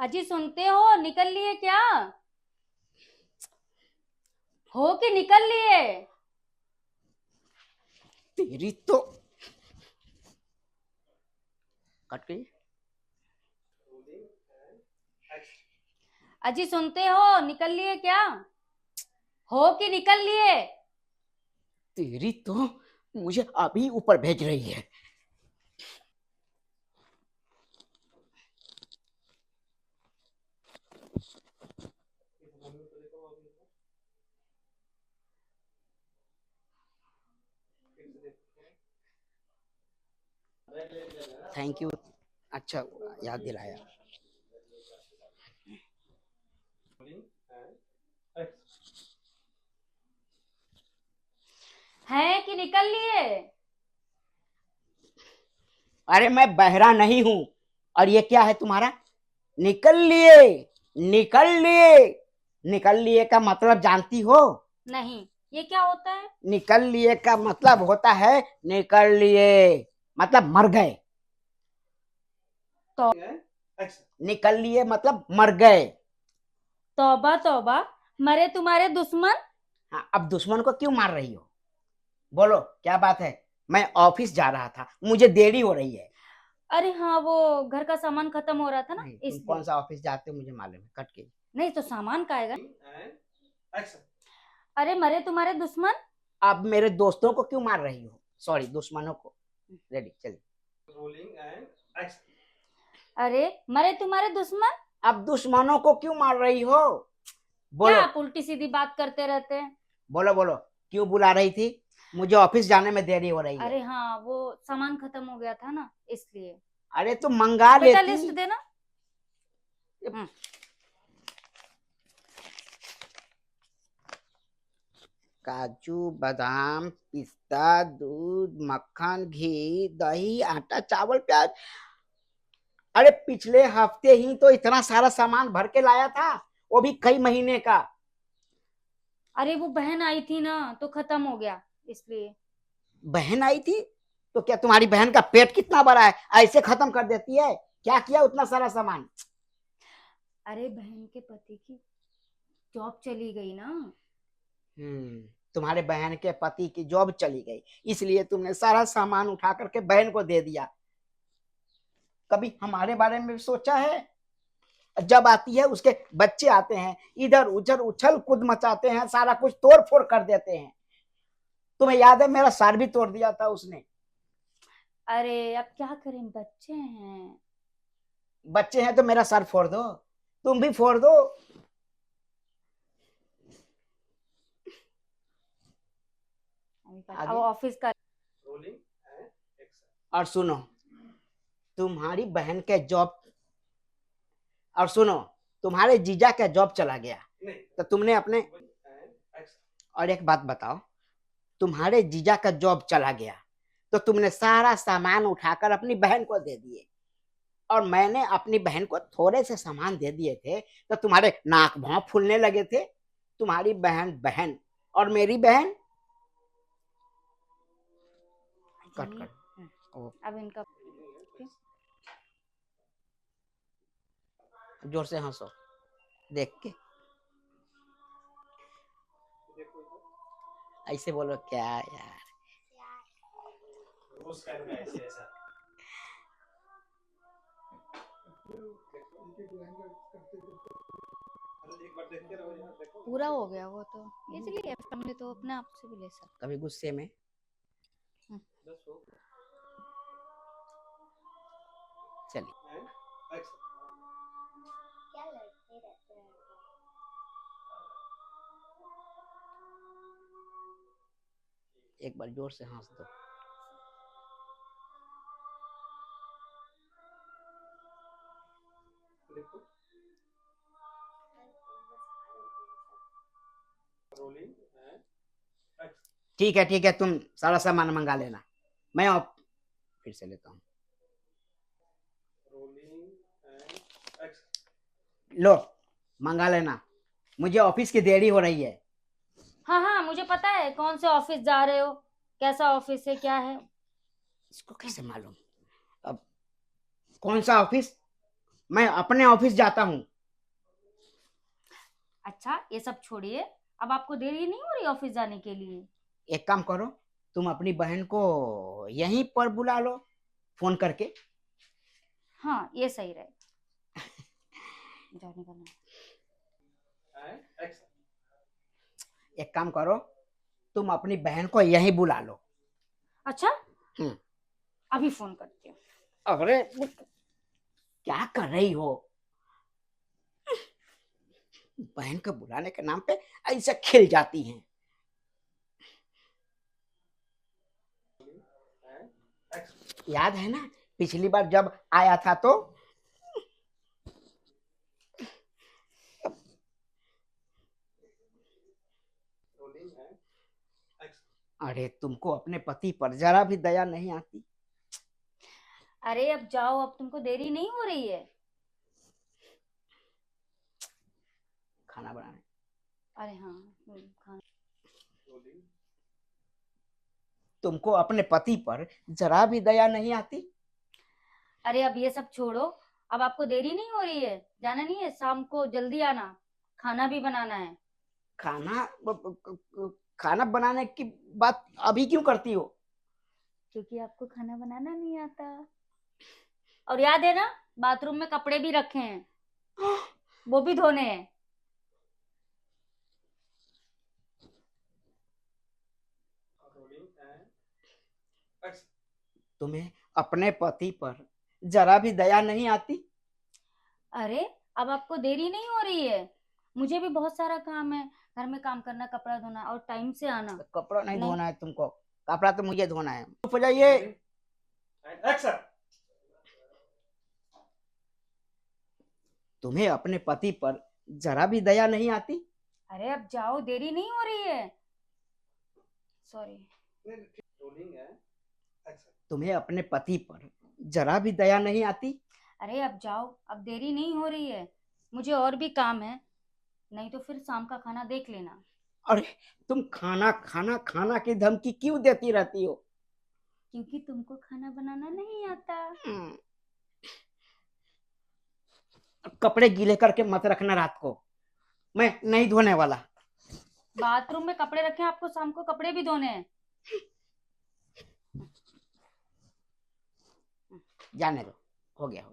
अजी सुनते हो, निकल लिए क्या? हो कि निकल लिए? तेरी तो कट गई। अजी सुनते हो, निकल लिए क्या? हो कि निकल लिए? तेरी तो मुझे अभी ऊपर भेज रही है। Thank you. अच्छा याद दिलाया। हैं कि निकल लिए? अरे मैं बहरा नहीं हूं। और ये क्या है तुम्हारा? निकल लिए। निकल लिए। निकल लिए का मतलब जानती हो? नहीं, ये क्या होता है? निकल लिए का मतलब होता है निकल लिए, मतलब मर गए। तो निकल लिए मतलब मर गए। तौबा तौबा, मरे तुम्हारे दुश्मन। हाँ, अब दुश्मन को क्यों मार रही हो? बोलो क्या बात है? मैं ऑफिस जा रहा था, मुझे देरी हो रही है। अरे हाँ, वो घर का सामान खत्म हो रहा था ना, नहीं, तुम कौन इसलिए। सा ऑफिस जाते हो मुझे मालूम है, कट के। नहीं तो सामान का आएगा। अरे मरे तुम्हारे दुश्मन। अब मेरे दोस्तों को क्यों मार रही हो? सॉरी, दुश्मनों को। रेडी, चलिए। अरे मरे तुम्हारे दुश्मन। अब दुश्मनों को क्यों मार रही हो? क्या बोलो। आप उल्टी सीधी बात करते रहते हैं? बोलो बोलो। क्यों बुला रही थी? मुझे ऑफिस जाने में देरी हो रही है। अरे हाँ, वो सामान खत्म हो गया था ना, इसलिए। अरे तो मंगा बेटा लेती। लिस्ट देना। हम्म। काजू बादाम पिस्ता दूध मक्खन घी दही आटा चावल प्याज। अरे पिछले हफ्ते ही तो इतना सारा सामान भर के लाया था, वो भी कई महीने का। अरे वो बहन आई थी ना, तो खत्म हो गया, इसलिए। बहन आई थी? तो क्या तुम्हारी बहन का पेट कितना बड़ा है, ऐसे खत्म कर देती है? क्या किया उतना सारा सामान? अरे बहन के पति की जॉब चली गई ना। तुम्हारे बहन के पति की जॉब चली गई, इसलिए तुमने सारा सामान उठा करके बहन को दे दिया। कभी हमारे बारे में भी सोचा है? जब आती है उसके बच्चे आते हैं, इधर उधर उछल कूद मचाते हैं, सारा कुछ तोड़ फोड़ कर देते हैं। तुम्हें याद है मेरा सर भी तोड़ दिया था उसने। अरे अब क्या करें, बच्चे हैं। बच्चे हैं तो मेरा सर फोड़ दो, तुम भी फोड़ दो। अब आगे। ऑफिस का। और सुनो, तुम्हारी बहन के जॉब, और सुनो, तुम्हारे जीजा का जॉब चला गया, तो तुमने अपने, और एक बात बताओ, तुम्हारे जीजा का जॉब चला गया तो तुमने सारा सामान उठाकर अपनी बहन को दे दिए, और मैंने अपनी बहन को थोड़े से सामान दे दिए थे तो तुम्हारे नाक भौं फूलने लगे थे। तुम्हारी बहन बहन और मेरी बहन। कट जी। कर। ओ, अब इनका। जोर से हंसो देख के। ऐसे बोलो क्या यार। पूरा हो गया वो तो, इसलिए फैमिली तो अपने आप से भी ले सकते। कभी गुस्से में। हम्म। चलिए। एक बार जोर से हंस दो। ठीक है, तुम सारा सामान मंगा लेना, मैं अब फिर से लेता हूँ। लो, मंगा लेना, मुझे ऑफिस की देरी हो रही है। हाँ हाँ, मुझे पता है कौन से ऑफिस जा रहे हो, कैसा ऑफिस है, क्या है। इसको कैसे मालूम? अब कौन सा ऑफिस? मैं अपने ऑफिस जाता हूँ। अच्छा ये सब छोड़िए, अब आपको देरी नहीं हो रही ऑफिस जाने के लिए? एक काम करो, तुम अपनी बहन को यहीं पर बुला लो फोन करके। हाँ ये सही रहे, जाने का नहीं। एक काम करो, तुम अपनी बहन को यहीं बुला लो। अच्छा हम्म। अभी फोन करती हूँ। अरे क्या कर रही हो? बहन को बुलाने के नाम पे ऐसे खिल जाती हैं। याद है ना पिछली बार जब आया था तो? अरे तुमको अपने पति पर जरा भी दया नहीं आती? अरे अब जाओ, अब तुमको देरी नहीं हो रही है? खाना बनाने। अरे हाँ खाना। तुमको अपने पति पर जरा भी दया नहीं आती? अरे अब ये सब छोड़ो, अब आपको देरी नहीं हो रही है? जाना नहीं है? शाम को जल्दी आना, खाना भी बनाना है। खाना खाना बनाने की बात अभी क्यों करती हो? क्योंकि आपको खाना बनाना नहीं आता। और याद है ना, बाथरूम में कपड़े भी रखे हैं, वो भी धोने हैं। तुम्हें अपने पति पर जरा भी दया नहीं आती? अरे अब आपको देरी नहीं हो रही है? मुझे भी बहुत सारा काम है, घर में काम करना, कपड़ा धोना और टाइम से आना। कपड़ा नहीं नहीं। धोना है तुमको, कपड़ा तो मुझे धोना है। चुप हो जाइए। तुम्हें अपने पति पर जरा भी दया नहीं आती? अरे अब जाओ, देरी नहीं हो रही है। सॉरी। तुम्हें अपने पति पर जरा भी दया नहीं आती? अरे अब जाओ, अब देरी नहीं हो रही है, मुझे और भी काम है, नहीं तो फिर शाम का खाना देख लेना। अरे तुम खाना खाना खाना की धमकी क्यों देती रहती हो? क्योंकि तुमको खाना बनाना नहीं आता। हम्म, कपड़े गीले करके मत रखना रात को, मैं नहीं धोने वाला। बाथरूम में कपड़े रखे हैं, आपको शाम को कपड़े भी धोने हैं। जाने दो, हो गया।